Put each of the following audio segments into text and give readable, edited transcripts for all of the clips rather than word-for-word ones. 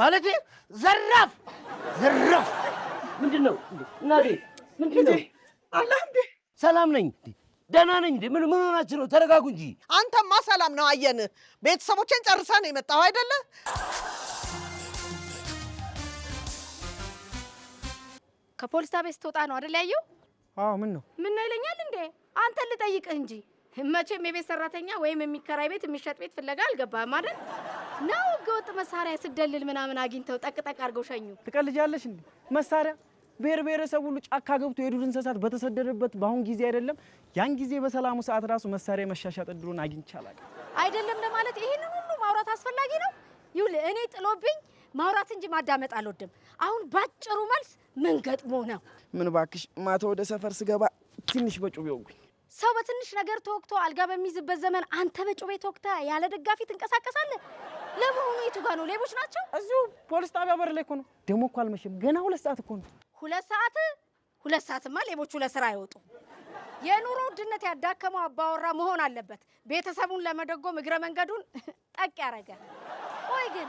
ማለቴ ዘራፍ ዘራፍ ምንድነው እናቴ ምንድነው አላህ እንዴ ሰላም ነኝ ደህና ነኝ ምን ሆናችሁ ነው ተረጋጉ እንጂ አንተማ ሰላም ነው አየን ቤተሰቦችን ጨርሰህ ነው የመጣው አይደለ ከፖሊስ ጣቢያ ስትወጣ ነው አይደል ያየው አዎ ምን ነው ይለኛል እንዴ አንተን ልጠይቅህ እንጂ መቼም የቤት ሰራተኛ ወይም የሚከራይ ቤት የሚሸጥ ቤት ፍለጋ አልገባህም አይደል ነው ህገወጥ መሳሪያ ስደልል ምናምን አግኝተው ጠቅጠቅ አድርገው ሸኙ ትቀልጃለሽ እንዴ መሳሪያ ብሔረሰብ ሁሉ ጫካ ገብቶ የዱር እንስሳት በተሰደደበት በአሁን ጊዜ አይደለም ያን ጊዜ በሰላሙ ሰዓት ራሱ መሳሪያ መሻሻጥ እድሉን አግኝቻለሁ አይደለም ለማለት ይሄን ሁሉ ማውራት አስፈላጊ ነው ይውል እኔ ጥሎብኝ ማውራት እንጂ ማዳመጥ አልወድም አሁን ባጭሩ መልስ ምን ገጥሞ ነው ምን ባክሽ ማታ ወደ ሰፈር ስገባ ትንሽ በጩቤ ወጉኝ ሰው በትንሽ ነገር ተወክቶ አልጋ በሚይዝበት ዘመን አንተ በጩቤ ተወክታ ያለ ደጋፊ ትንቀሳቀሳለህ ለመሆኑ የቱ ጋር ነው ሌቦች ናቸው እዚሁ ፖሊስ ጣቢያ በር ላይ እኮ ነው ደሞ እኮ አልመሸም ገና 2 ሰዓት እኮ ነው 2 ሰዓትማ ሌቦቹ ለስራ አይወጡ የኑሮ ውድነት ያዳከመው አባወራ መሆን አለበት ቤተሰቡን ለመደጎም እግረ መንገዱን ጠቅ ያረገ ቆይ ግን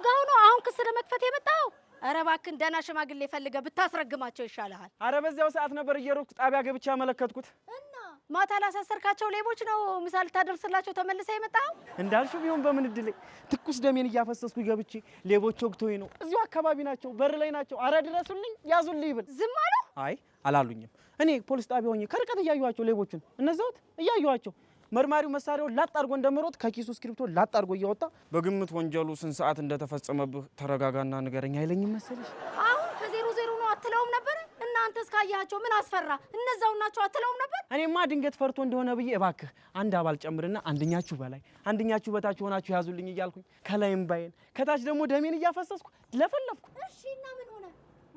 ጋው ነው አሁን ክስ ለመክፈት የመጣው ኧረ እባክህ ደህና ሽማግሌ ፈልገህ ብታስረግማቸው ይሻልሃል ኧረ በዚያው ሰዓት ነበር እየሮጥኩ ጣቢያ ገብቼ ያመለከትኩት እና ማታ ላሳሰርካቸው ሌቦች ነው ምሳል ታደርስላቸው ተመልሰህ የመጣው እንዳልሽው ቢሆን በምን እድል ትኩስ ደሜን እያፈሰስኩ ገብቼ ሌቦች ወግቶኝ ነው እዚሁ አካባቢ ናቸው በር ላይ ናቸው ኧረ ድረሱልኝ ያዙልኝ ይብል ዝም አሉ አይ አላሉኝም እኔ ፖሊስ ጣቢያ ሆኜ ከርቀት እያዩዋቸው ሌቦቹን እነዛውት እያዩዋቸው መርማሪው መሳሪያውን ላጥ አድርጎ እንደመሮጥ ከኪሱ ስክሪፕቶ ላጥ አድርጎ እያወጣ በግምት ወንጀሉ ስንት ሰዓት እንደተፈጸመብህ ተረጋጋና ንገረኝ አይለኝም መሰለሽ አሁን ከ00 ነው አትለውም ነበር እናንተ እስካያቸው ምን አስፈራ እነዛው ናቸው አትለውም ነበር እኔማ ድንገት ፈርቶ እንደሆነ ብዬ እባክህ አንድ አባል ጨምርና አንደኛችሁ በላይ አንደኛችሁ በታች ሆናችሁ ያዙልኝ እያልኩኝ ከላይም ባይን ከታች ደግሞ ደሜን እያፈሰስኩ ለፈለፍኩ እሺ እና ምን ሆነ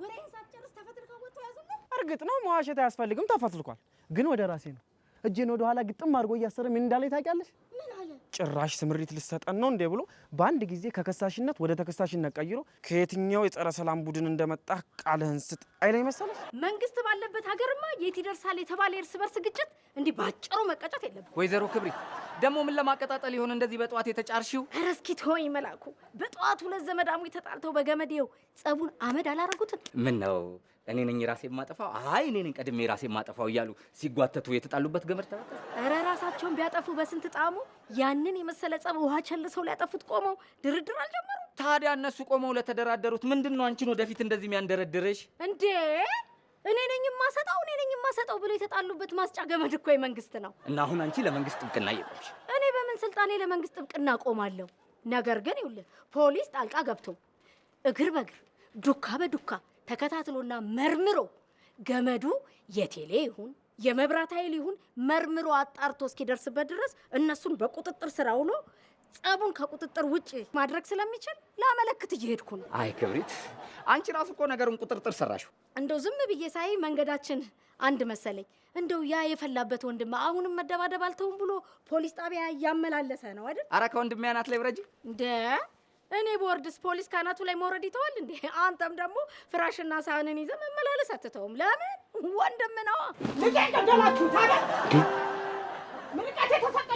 ወሬን ሳትጨርስ ተፈትልከው ወጥቶ ያዙልኝ እርግጥ ነው መዋሸት አያስፈልግም ተፈትልኳል ግን ወደ ራሴ ነው እጄን ወደ ኋላ ግጥም አድርጎ እያሰረ ምን እንዳለ ታውቂያለሽ ምን አለ ጭራሽ ስምሪት ልሰጠን ነው እንዴ ብሎ በአንድ ጊዜ ከከሳሽነት ወደ ተከሳሽነት ቀይሮ ከየትኛው የጸረ ሰላም ቡድን እንደመጣ ቃልህን ስጥ አይለኝ መሰለሽ መንግስት ባለበት ሀገርማ የት ይደርሳል የተባለ እርስ በርስ ግጭት እንዲህ ባጭሩ መቀጨት የለብም ወይዘሮ ክብሪት ደግሞ ምን ለማቀጣጠል ይሆን እንደዚህ በጠዋት የተጫርሽው ኧረ እስኪ ተወኝ መላኩ በጠዋት 2 ዘመዳሙ ተጣልተው በገመዴው ጸቡን አመድ አላረጉትም ምን ነው እኔ ነኝ ራሴ ማጠፋው አይ እኔ ነኝ ቀድሜ ራሴ ማጠፋው እያሉ ሲጓተቱ የተጣሉበት ገመድ ተበጠሰ ኧረ ራሳቸውን ቢያጠፉ በስንት ጣሙ ያንን የመሰለ ጸብ ውሃ ቸልሰው ሊያጠፉት ቆመው ድርድር አልጀመሩ ታዲያ እነሱ ቆመው ለተደራደሩት ምንድነው አንቺን ወደፊት እንደዚህ የሚያንደረድርሽ እንዴ እኔ ነኝ የማሰጠው ብሎ የተጣሉበት ማስጫ ገመድ እኮ የመንግስት ነው እና አሁን አንቺ ለመንግስት ጥብቅና እየቆምሽ እኔ በምን ስልጣኔ ለመንግስት ጥብቅና ቆማለሁ ነገር ግን ይኸውልህ ፖሊስ ጣልቃ ገብቶ እግር በእግር ዱካ በዱካ ተከታትሎና መርምሮ ገመዱ የቴሌ ይሁን የመብራት ኃይል ይሁን መርምሮ አጣርቶ እስኪደርስበት ድረስ እነሱን በቁጥጥር ስር አውሎ ጸቡን ከቁጥጥር ውጪ ማድረግ ስለሚችል ላመለክት እየሄድኩ ነው አይ ክብሪት አንቺ ራሱ እኮ ነገሩን ቁጥጥር ሰራሽው እንደው ዝም ብዬ ሳይ መንገዳችን አንድ መሰለኝ እንደው ያ የፈላበት ወንድም አሁንም መደባደብ አልተውም ብሎ ፖሊስ ጣቢያ ያመላለሰ ነው አይደል ኧረ ከወንድሜ አናት ላይ ብረጂ እንደ እኔ ቦርድስ ፖሊስ ካናቱ ላይ መውረድ ይተዋል እንዴ አንተም ደግሞ ፍራሽና ሳህንን ይዘህ መመላለስ አትተውም ለምን ወንድም ነው ልጅ ታዲያ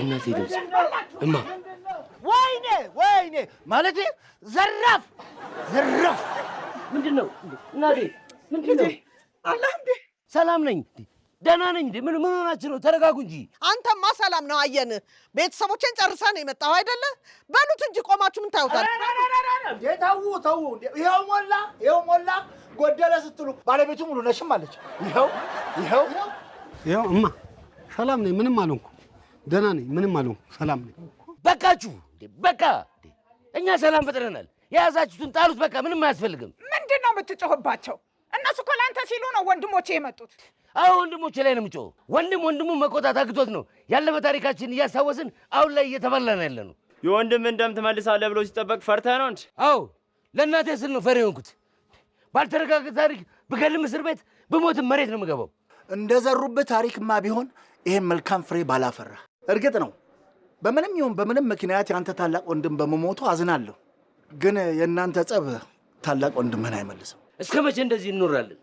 እናቴ ድምፅ እማ ወይኔ ማለቴ ዘራፍ ምንድነው እናቴ ምንድነው አላህ እንዴ ሰላም ነኝ ደህና ነኝ ምን ሆናችሁ ነው ተረጋጉ እንጂ አንተማ ሰላም ነው አየን ቤተሰቦችን ጨርሰህ ነው የመጣው አይደለ በሉት እንጂ ቆማችሁ ምን ታዩታል እንዴ ተው ይሄው ሞላ ጎደለ ስትሉ ባለቤቱ ሙሉ ነሽም አለች ይሄው እማ ሰላም ነኝ ምንም አልሆንኩ ደህና ነኝ ምንም አልሆንኩ ሰላም ነኝ በቃችሁ በቃ እኛ ሰላም ፈጥረናል የያዛችሁትን ጣሉት በቃ ምንም አያስፈልግም ምንድነው የምትጮህባቸው እነሱ እኮ ለአንተ ሲሉ ነው ወንድሞቼ የመጡት አዎ ወንድሞቼ ላይ ነው የምጮህ ወንድሙን መቆጣት አግቶት ነው ያለፈ ታሪካችን እያስታወስን አሁን ላይ እየተባላን ያለ ነው የወንድምህን ደም ትመልሳለህ ብሎ ሲጠበቅ ፈርተህ ነው እንጂ አዎ ለእናቴ ስል ነው ፈሪ ሆንኩት ባልተረጋገጠ ታሪክ ብገልም እስር ቤት ብሞትም መሬት ነው የምገባው እንደዘሩበት ታሪክማ ቢሆን ይሄን መልካም ፍሬ ባላፈራ እርግጥ ነው በምንም ይሁን በምንም ምክንያት ያንተ ታላቅ ወንድም በመሞቱ አዝናለሁ ግን የእናንተ ጸብ ታላቅ ወንድምህን አይመልስም እስከ መቼ እንደዚህ እንኖራለን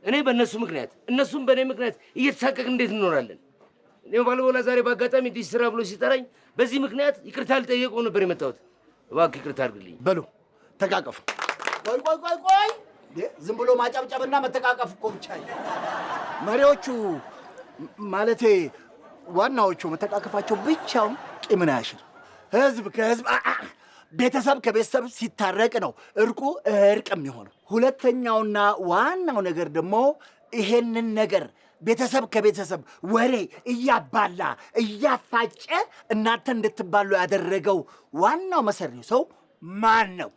እኔ በእነሱ ምክንያት እነሱም በእኔ ምክንያት እየተሳቀቅን እንዴት እንኖራለን እኔ ባልቦላ ዛሬ በአጋጣሚ ዲሽ ስራ ብሎ ሲጠራኝ በዚህ ምክንያት ይቅርታ ልጠየቀው ነበር የመጣሁት እባክህ ይቅርታ አድርግልኝ በሉ ተቃቀፉ። ቆይ ዝም ብሎ ማጨብጨብና መተቃቀፍ እኮ ብቻ መሪዎቹ ማለቴ ዋናዎቹ መተቃቀፋቸው ብቻውን ቂምን አያሽር። ህዝብ ከህዝብ ቤተሰብ ከቤተሰብ ሲታረቅ ነው እርቁ እርቅ የሚሆነው። ሁለተኛውና ዋናው ነገር ደግሞ ይሄንን ነገር ቤተሰብ ከቤተሰብ ወሬ እያባላ እያፋጨ እናንተ እንድትባሉ ያደረገው ዋናው መሰሪው ሰው ማን ነው?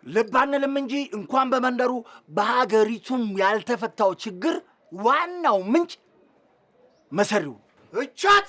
ልብ አንልም እንጂ እንኳን በመንደሩ በሀገሪቱም ያልተፈታው ችግር ዋናው ምንጭ መሰሪው እቻት